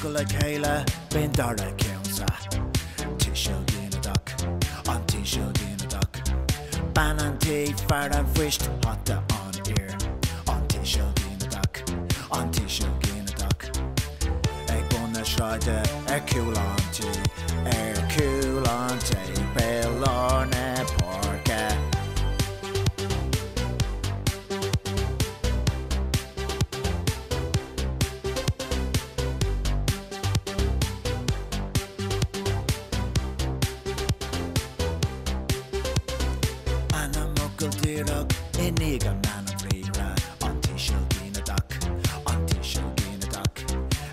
muckle a chéile ben dara ceansa Tishel Ginaduk, on Tishel Ginaduk Ban an tí far a bhuist hatta an ear On Tishel Ginaduk, on Tishel Ginaduk Ag buna shraide ciúlantí Bellorne porca Guldirug iniga man of rira on Tishel Ginaduk, on Tishel Ginaduk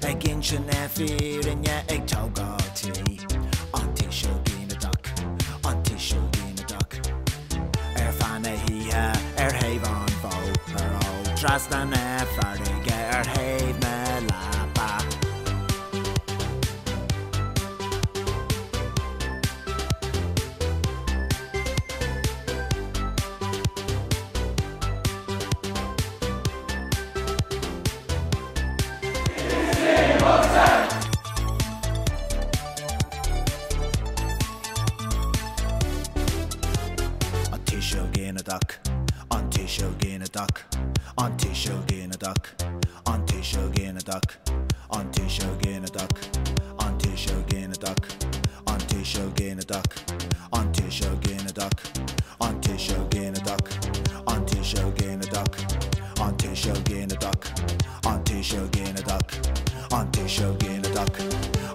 Egin shenefir in ya eg togati on Tishel Ginaduk, on Tishel Ginaduk Fana hiha havan vo o Trastan fariga have me lapa Tishel Ginaduk, on Tishel Ginaduk, on Tishel Ginaduk, on Tishel Ginaduk, on Tishel Ginaduk, on Tishel Ginaduk, on Tishel Ginaduk, on Tishel Ginaduk, on Tishel Ginaduk, on Tishel Ginaduk, on Tishel Ginaduk, on Tishel Ginaduk, on Tishel Ginaduk,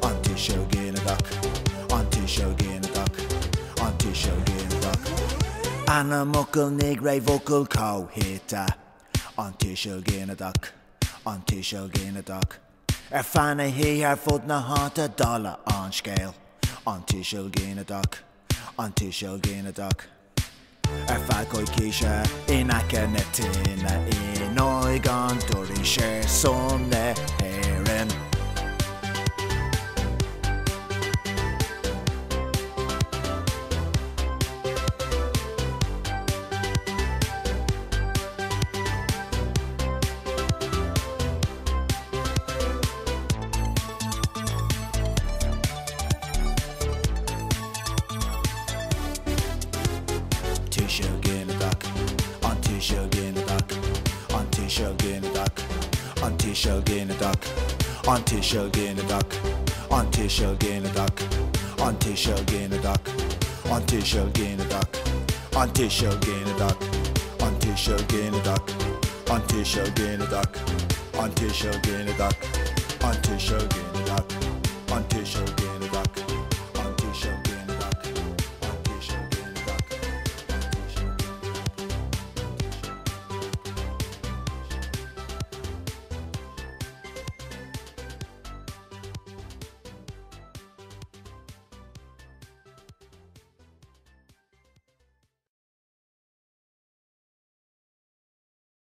on Tishel Ginaduk, on Tishel Ginaduk, on Tishel Ginaduk Anna muckle negre vocal cow hita on Tishel Ginaduk, on Tishel Ginaduk Fana hi fod na hata dollar on scale on Tishel Ginaduk, on Tishel Ginaduk Falkoi kisha inaka netina inoigan dori share sonne herin Tishel Ginaduk, on Tishel Ginaduk, on Tishel Ginaduk, on Tishel Ginaduk, on Tishel Ginaduk, on Tishel Ginaduk, on Tishel Ginaduk, on Tishel Ginaduk, on Tishel Ginaduk, on Tishel Ginaduk, on Tishel Ginaduk, on Tishel Ginaduk, on Tishel Ginaduk